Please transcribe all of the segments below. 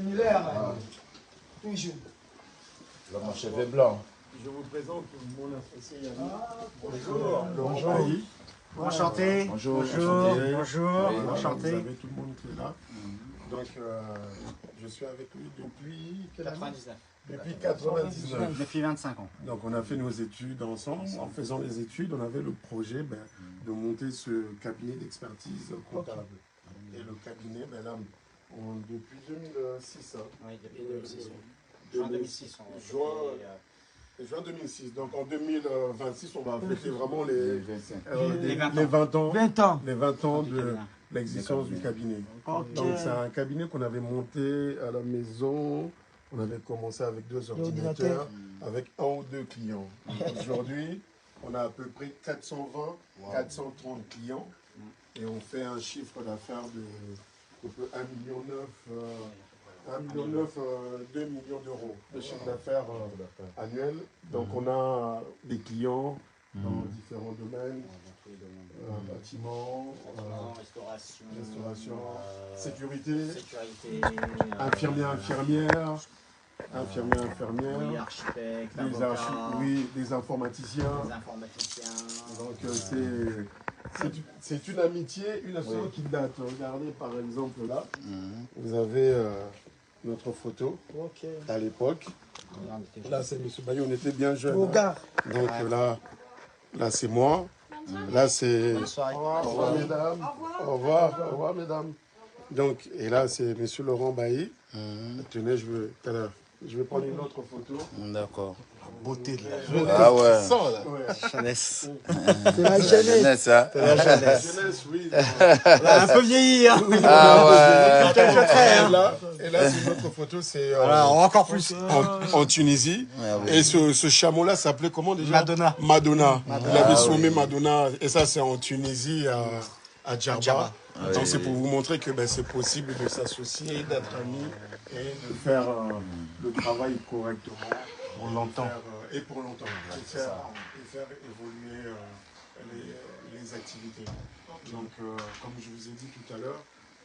similaire. Toujours. L'homme à cheveux blancs. Je vous présente mon associé Yannick. Bonjour. Bonjour. Enchanté. Bonjour. Bonjour. Vous Enchanté. avez tout le monde qui est là. Donc, je suis avec lui depuis quelle année? 99. Depuis 99. Depuis 25 ans. Donc, on a fait nos études ensemble. En faisant les études, on avait le projet de monter ce cabinet d'expertise comptable. Et le cabinet, là, depuis 2006. Oui, depuis 2006. Juin 2006. Juin 2006. Donc en 2026, on va fêter vraiment les 20 ans. 20 ans. 20 ans. Les 20 ans de l'existence du cabinet. Ok. Donc c'est un cabinet qu'on avait monté à la maison. On avait commencé avec 2 ordinateurs, avec 1 ou 2 clients. Aujourd'hui, on a à peu près 420, 430 clients. Et on fait un chiffre d'affaires de 1,9 million, 2 millions d'euros de chiffre d'affaires annuel. Donc on a des clients dans différents domaines, bâtiment, restauration, sécurité, infirmières, oui, architecte, des informaticiens. Donc c'est une amitié, une association qui date. Regardez par exemple là, vous avez notre photo à l'époque. Là c'est M. Bayou, on était bien jeunes. Hein. Donc là c'est moi. Là c'est... Au revoir mesdames. Au revoir mesdames. Donc, et là c'est M. Laurent Bailly. Tenez, je vais prendre une autre photo. D'accord. Beauté Ah ouais. Jeunesse. C'est la jeunesse. Hein? Jeunesse, oui. Un peu vieilli. Hein. Ah ouais. Quelques traits. Hein. Et là, c'est une autre photo, c'est Encore plus. en Tunisie. Et ce chameau-là s'appelait comment déjà? Madonna. Il avait sommé Madonna. Et ça, c'est en Tunisie, à Djerba. Donc, c'est pour vous montrer que c'est possible de s'associer, d'être amis et de faire le travail correctement. Pour longtemps. Et pour longtemps. Et faire évoluer les activités. Donc, comme je vous ai dit tout à l'heure,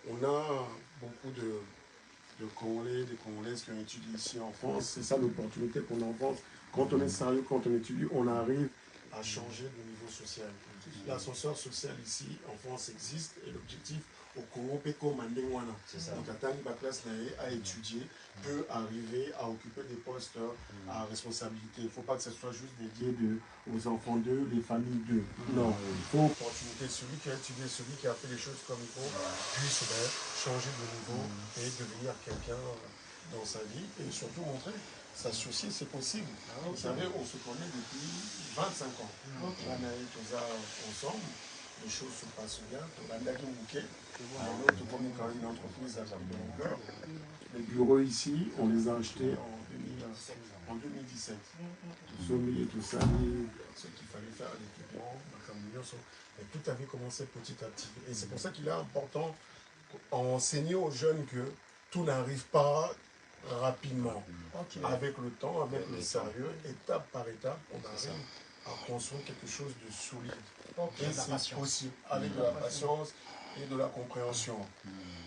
on a beaucoup de Congolais, des Congolaises qui ont étudié ici en France. C'est ça l'opportunité qu'on a en France. Quand on est sérieux, quand on étudie, on arrive à changer de niveau social. L'ascenseur social ici en France existe et l'objectif au Congo, Peko Mandengwana, donc atteindre la classe à étudier, peut arriver à occuper des postes à responsabilité. Il ne faut pas que ce soit juste dédié aux enfants d'eux, les familles d'eux. Non, il faut opportunité. Celui qui a étudié, celui qui a fait les choses comme il faut, puisse changer de niveau et devenir quelqu'un dans sa vie et surtout montrer s'associer, c'est possible. Vous savez, on se connaît depuis 25 ans. On a eu tout ça ensemble. Les choses se passent bien. On a un bouquet. L'autre, comme quand même une entreprise à Cœur. Les bureaux ici, on les a achetés en 2017. Tout sommier, tout sali, ce qu'il fallait faire à l'équipement, mais tout avait commencé petit à petit. Et c'est pour ça qu'il est important d'enseigner aux jeunes que tout n'arrive pas rapidement. Avec le temps, avec le sérieux, étape par étape, on arrive à construire quelque chose de solide. Et c'est possible, avec de la patience et de la compréhension.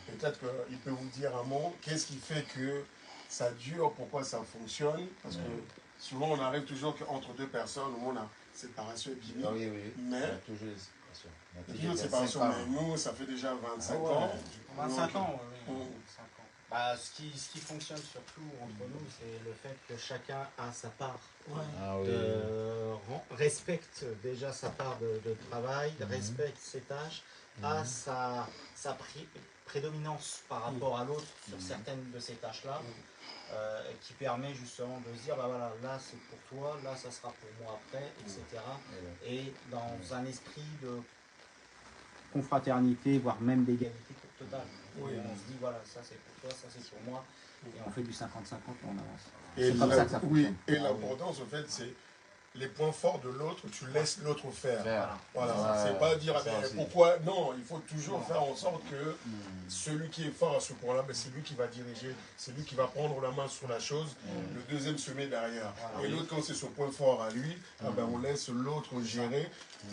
Peut-être qu'il peut vous dire un mot, qu'est-ce qui fait que ça dure, pourquoi ça fonctionne, parce que souvent on arrive toujours qu'entre 2 personnes, où on a séparation et bini, mais il y a toujours séparation, mais nous, ça fait déjà 25 ans. 25 ans, oui. Ce qui fonctionne surtout entre nous, c'est le fait que chacun a sa part. Respecte déjà sa part de travail, respecte ses tâches, a sa prédominance par rapport à l'autre sur certaines de ces tâches-là, qui permet justement de se dire, voilà, là c'est pour toi, là ça sera pour moi après, etc. Et dans un esprit de confraternité, voire même d'égalité totale. On se dit, voilà, ça c'est pour toi, ça c'est pour moi, et on fait du 50-50 et on avance. Et C'est comme ça que ça fonctionne. Et l'importance, en fait, c'est les points forts de l'autre, tu laisses l'autre faire. Voilà, Ouais, c'est pas dire ça aussi. pourquoi. Non, il faut toujours faire en sorte que celui qui est fort à ce point-là, ben, c'est lui qui va diriger, c'est lui qui va prendre la main sur la chose, le deuxième se met derrière. Et l'autre, quand c'est son point fort à lui, ah ben, on laisse l'autre gérer.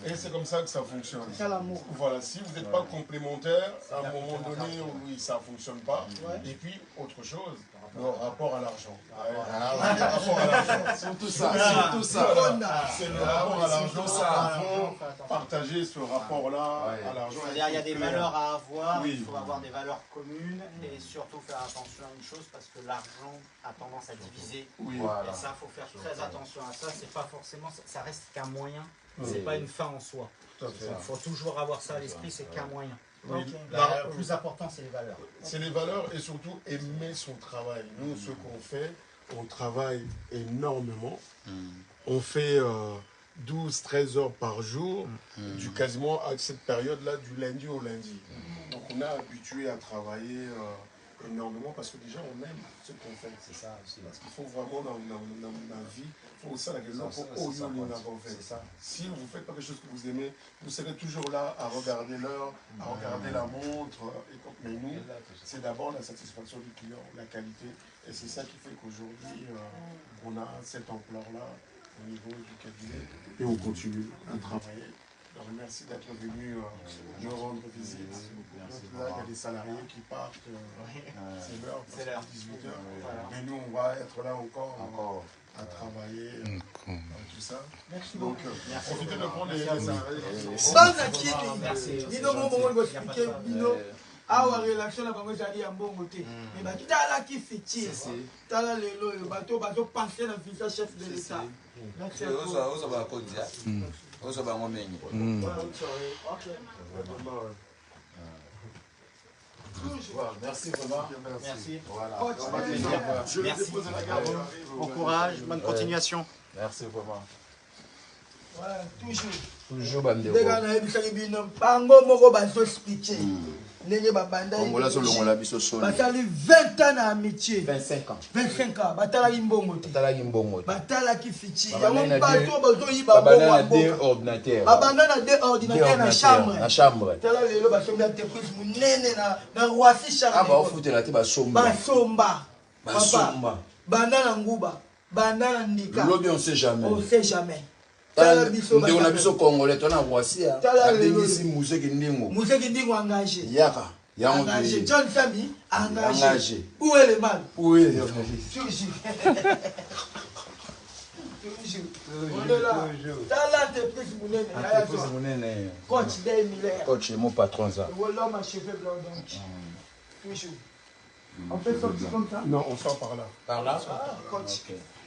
Et c'est comme ça que ça fonctionne. C'est ça l'amour. Voilà, si vous n'êtes pas complémentaires, à un moment donné, oui, ça ne fonctionne pas. Et puis, autre chose, le rapport à l'argent. Le rapport à l'argent. Surtout ça, surtout ça. C'est le rapport à l'argent. Il faut partager ce rapport-là à l'argent. C'est-à-dire il y a des valeurs à avoir, Oui. il faut avoir des valeurs communes et surtout faire attention à une chose parce que l'argent a tendance à diviser. Oui. Voilà. Et ça, il faut faire très attention à ça. C'est pas forcément, ça reste qu'un moyen, c'est pas une fin en soi. Tout à fait. Il faut toujours avoir ça à l'esprit, c'est qu'un moyen. Oui. Le plus important, c'est les valeurs. C'est les valeurs et surtout aimer son travail. Nous, ce qu'on fait, on travaille énormément. On fait 12-13 heures par jour, du quasiment à cette période-là, du lundi au lundi. Donc on est habitué à travailler énormément parce que déjà on aime ce qu'on fait. C'est ça aussi. Parce qu'il faut vraiment dans la vie, il faut ça, si vous ne faites pas quelque chose que vous aimez, vous serez toujours là à regarder l'heure, à regarder la montre. Mais nous, c'est d'abord la satisfaction du client, la qualité. Et c'est ça qui fait qu'aujourd'hui, on a cette ampleur-là au niveau du cabinet. Et on continue à travailler. Donc, merci d'être venu nous rendre visite. Là, il y a des salariés qui partent, c'est l'heure, c'est 18h. Mais nous, on va être là encore à travailler, tout ça. Merci Donc, profitez de prendre les salariés. Banza kini bino bongo expliquer bino awa relation na bango ezali ya mbongo te mais batalaki fitir tala lelo oyo bato bazopense na visa chef de l'état. Merci à vous. ozoba kodia ozoba ngomenye Merci vraiment. Merci. Voilà. Je vais déposer la garde. Bon courage, bonne continuation. Merci vraiment. Voilà, toujours. toujours bandeko ndenge nayebisaki bino bango moko bazoexplike ndenge Kongola solongola biso solo. basali 20 ans na amitié 25 ans. 25 ans batalaki mbongo te talaki mbongo batalaki fiti Babana yango na bato bazoyiba babana na mbongo deux ordinateurs babanda na deux ordinateurs na chambre na chambre tala lelo basombi entreprise monene na Roissy ah Charles ba ofutela te basomba basomba basomba banda na nguba banda na ndika lobi on sait jamais on sait jamais ndeko na biso congolais to na Roissy adengisi museki ndingo museki ndingo engagé yaka yango engagé John Sami engagé engagé où est le mal oui toujours on est là tala entreprise monene entreprise monene coach Day Miller coach mon patron ça l'homme à cheveux blancs donc toujours on fait sortir comme ça Non, on sort par là. par là coach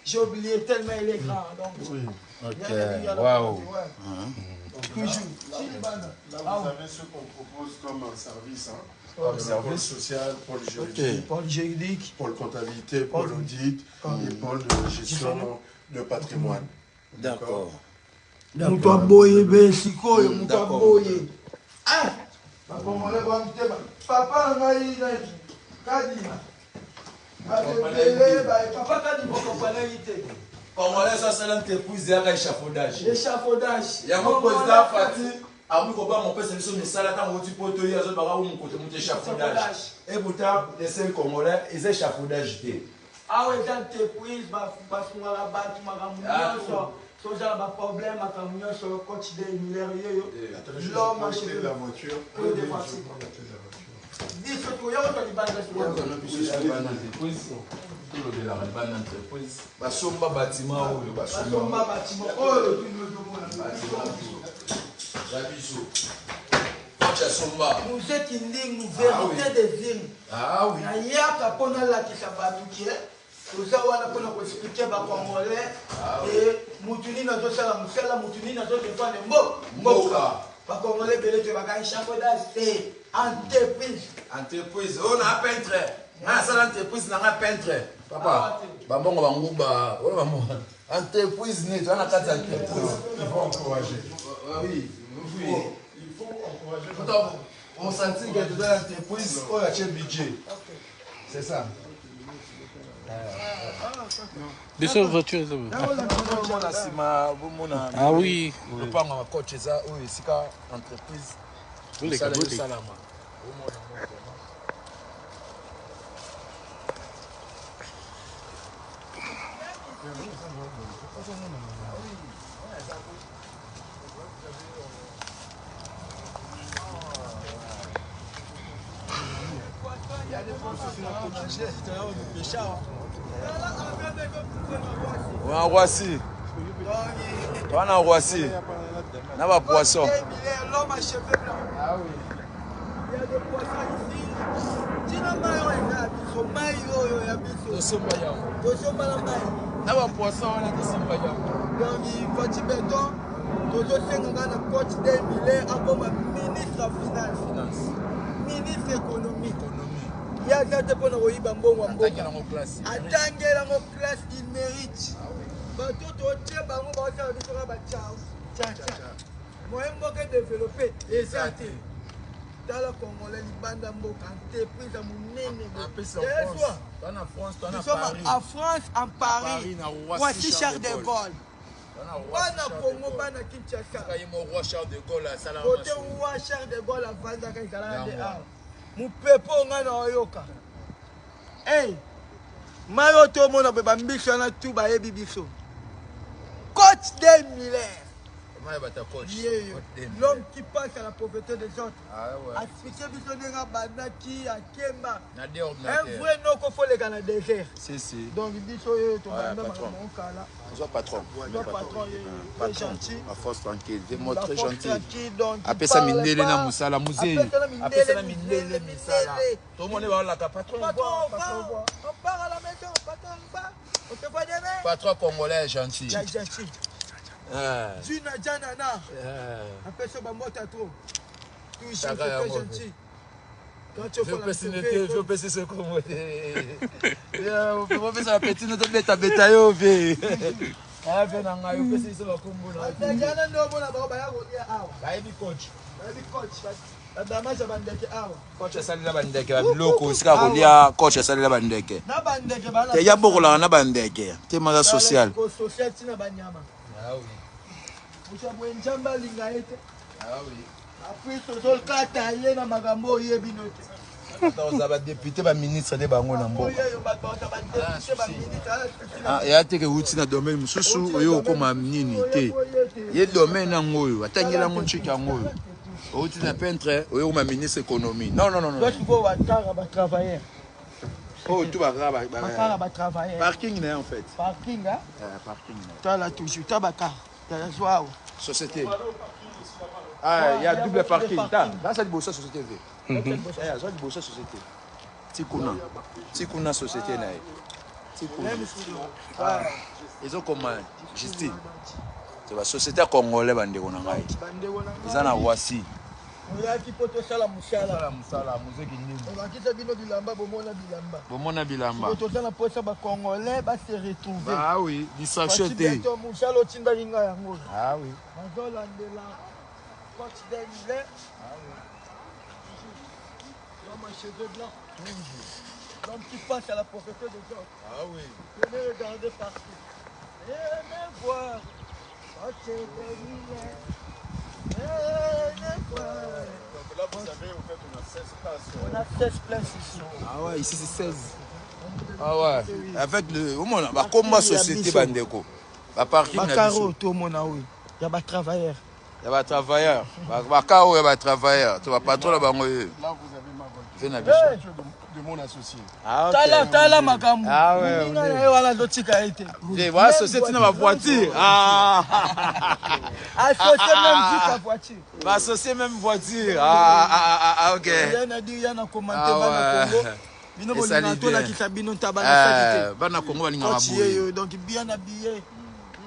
j'ai oublié tellement il est grand donc Oui. ok waouh toujours Là, vous avez ce qu'on propose comme un service. Comme Pôle service social, pôle juridique, Paul juridique pôle comptabilité, pôle audit et pôle de gestion de patrimoine. d'accord moto aboye be sikoyo moto aboye bakongole bamuteba papa na ngai na kadima abebele papa kadima okopanaki te congolais ça c'est l'entreprise ya échafaudage échafaudage yango président Fati amu ko ba mon pèse biso misala ta ngoti poto ya zo baka mu kote muté échafaudage et pourtant les cinq congolais ils échafaudage té awa eza entreprise bafungala bato makambo nyonso sozala baproblème makambo nyonso coach de Miller yoyo l'homme Acheter acheveux la voiture. Oui, des voitures. biso toyokota libanda basomba bâtiment oyo basomba batima oyo tunozomona ya biso kocha somba muzeki ndingu vérité des îles ah oui nayaka mpo nalakisa bato ke toza wana mpona koexplike bacongolais e mutu nini azosala mosala mutu nini azodefendre mboka bacongolais ebele toyebaka échafaudage te entreprise oyo na peintre nasala entreprise nanga peintre papa bambongo banguba oyo bambongo entreprise nini toza na kati ya entreprise Il faut encourager. oui Il faut encourager. on sentit que toza na entreprise oyo atie budget c'est ça Des voitures. Ah oui. Le pan à coach ça ou ici entreprise. Vous les gars. On a Roissy. On a Roissy. On a poisson. L'homme à cheveux blancs. Ah oui. Il y a des poissons ici. Tina mayo ina biso mayo ya biso. Tosomba ya. Tosomba la mayo. Na ba poisson on a tosomba ya. Donc il faut du béton. Tozo senga na coach des milliers comme ministre finance. Ministre économie. Il y a des pour nous yiba mbongo mbongo. Atangela ngo classe il mérite. Bato to tie bango ba sa biso ba chao. Moi mboka développer et ça té. Dans le Congolais, libanda mboka entreprise monene. Nous sommes en France, en Paris. Voici Charles de Gaulle. Bana Congo, bana Kinshasa. Roi Charles de Gaulle à Salam. Côté roi Charles de Gaulle à Vanda Kaisala de A. Mu pepo ngana oyoka. Hey, mayo to mona be bambiso na tu ba yebi biso. Coach des Miller. L'homme qui passe à la pauvreté des autres. Expliquer Bisonera Banaki à Kemba. Un vrai nom qu'il faut les gars dans le désert. Donc, Bissoye, ton kala. Sois patron. Il est gentil. À force tranquille. T'es très gentil. Appelle ça Mindele na Moussala Musée. Appelle ça Mindele Misala. Tout le monde va la patron. Patron, on part à la maison. Patron, on part. On te voit demain. Patron congolais gentil. Gentil. Juna Janana. Appelle ça Bamota trop. Toujours très gentil. Quand tu fais la je veux passer ce commodé. Je veux passer la petite note de bêta yo ve. Ah ben on a eu passé ce combo là. Jana ndo mona ba ba ya go ya awa. Ba yebi coach. Ba yebi coach. Ba dama ja bandeke awa. Coach asalila bandeke ba biloko sika ko lia coach asalila bandeke. Na bandeke ba la. Te ya bokola na bandeke. Te maga social. Social tina banyama. Ah oui. Ushabwe njamba linga ete. Ah oui. Après tozol kata ye na magambo yebi note. Attends, ba député ba ministre de bango na mboka. Ah, ya te ke uti na domaine mususu oyo koma nini te. Ye domaine na ngoyo, atangela ngonchika ngoyo. Uti na peintre oyo ma ministre économie. Non. Toi tu vois watara ba travailler. Oh, tu vas Watara ba travailler. parking là en fait. Parking hein? Parking. Toi là toujours tabaka. Ta joie. Société. Ah, il y a double parking. Là, ça dit bossa société V. Ça dit bossa société. Tikuna société là. Tikuna. Ils ont comme Justine. C'est la société congolaise bandeko na ngai. Ils en a Roissy. Oya ki poto sala musala. Sala musala muzeki ndimo. On qui ça bino bilamba bomona bilamba. Bomona bilamba. Poto sala posa ba congolais ba se retrouver. Ah oui, distraction té. Poto musala otinda linga yango. Ah oui. Mazolandela. Coach Denver. Ah oui. L'homme à cheveux blancs. L'homme qui passe à la pauvreté des autres. Ah oui. Venez regarder partout. Venez voir. Coach Denver. Venez voir. Là, vous savez, en fait, on a 16 places. On a 16 places ici. Ah ouais, ici c'est 16. Ah ouais. Avec le au moins ba comme société bandeko. Ba parking na biso. Bakaro to mona oui. Il y a ba travailleurs. Il y a des travailleurs. Bakao, il y a des travailleurs. Tu vas pas trop là-bas. Là, vous avez ma voiture. De mon associé. Ah, Tala makambu. Ah ouais. Voilà dotika été. Voilà, société dans ma voiture. Ah. Associé même dit ta voiture. Ma société même voiture. Ah, ok. Il y a dit, il y a commenté bana Congo. Bino bolina to la kisabino tabana salité. Bana Congo balinga maboye. Donc bien habillé.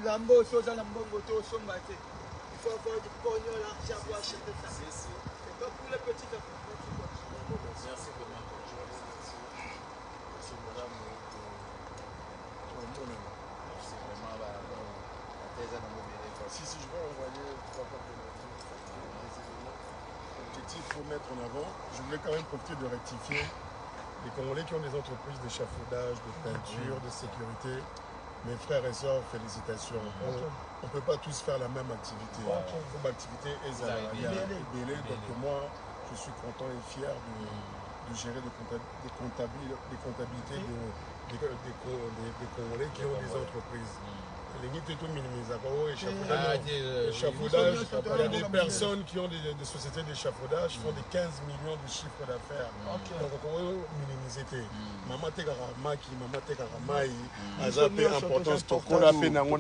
Il a beau chose à la mbongo to sombate. Il faut avoir du pognon, l'argent pour acheter ça. C'est pas pour les petits enfants. Merci vraiment. C'est madame. C'est vraiment si je vais envoyer 3 fois l'objectif qu'il faut mettre en avant, je voulais quand même profiter de rectifier les Congolais qui ont des entreprises d'échafaudage, de peinture, de sécurité, mes frères et sœurs, félicitations. On ne peut pas tous faire la même activité. Comme activité est donc moi, je suis content et fier de gérer des comptabilités des Congolais qui ont des entreprises. Les échafaudage, il y a des personnes qui ont des sociétés d'échafaudage qui font des 15 millions de chiffres d'affaires. Donc on peut minimiser. Maman tekara maki, maman tekara mai, azapé importance tokola pe nango.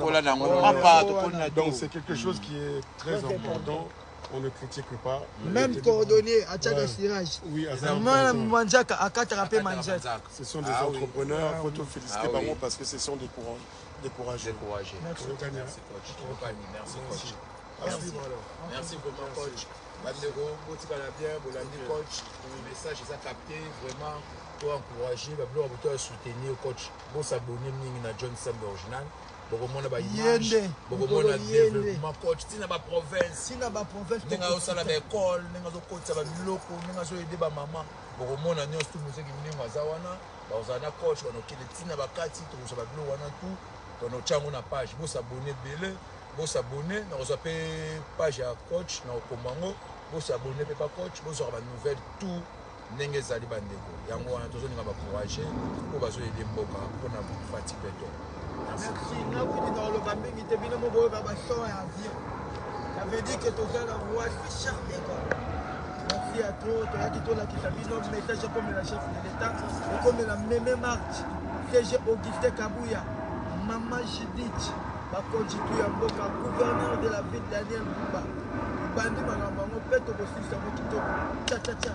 Donc c'est quelque chose qui est très important. On ne critique pas. Même coordonné à Tchad Sirage. Oui, ce sont des entrepreneurs. Il faut te féliciter par moi parce que ce sont des courageux. Merci coach. Merci vraiment coach. Bandero, bien, Bolandi coach. Le message est capté vraiment pour encourager, pour soutenir coach. Pour s'abonner à John Sambe original. Bokomona ba image, bokomona développement coach, tina ba province, ninga osala ba école, ninga zo coach ba biloko, ninga zo aider ba maman. Bokomona nyonso tout musiki ninga zawana, ba ozana coach wana kile tina ba kati to zo ba biloko wana tout, to no chango na page, bo s'abonner belé, bo s'abonner na oza pe page ya coach na okomango, bo s'abonner pe pa coach, bo zo ba nouvelle tout ndenge ezali bandeko. Yango wana tozo ninga ba courager po bazo aider mboka pona fatigue to. Merci. Dans le bambing, il était bien mon beau babasson et avion. Ça veut dire que tout ça, la voix, c'est cher. Merci à toi. Tu as dit toi là qui s'habille notre message comme la chef de l'État et comme la même marche. CG Augustin Kabouya, Maman Judith, constitué en Boka, gouverneur de la ville Daniel Bouba. Bandi Magambango, Peto Bossi, ça va quitter. Tcha tcha tcha.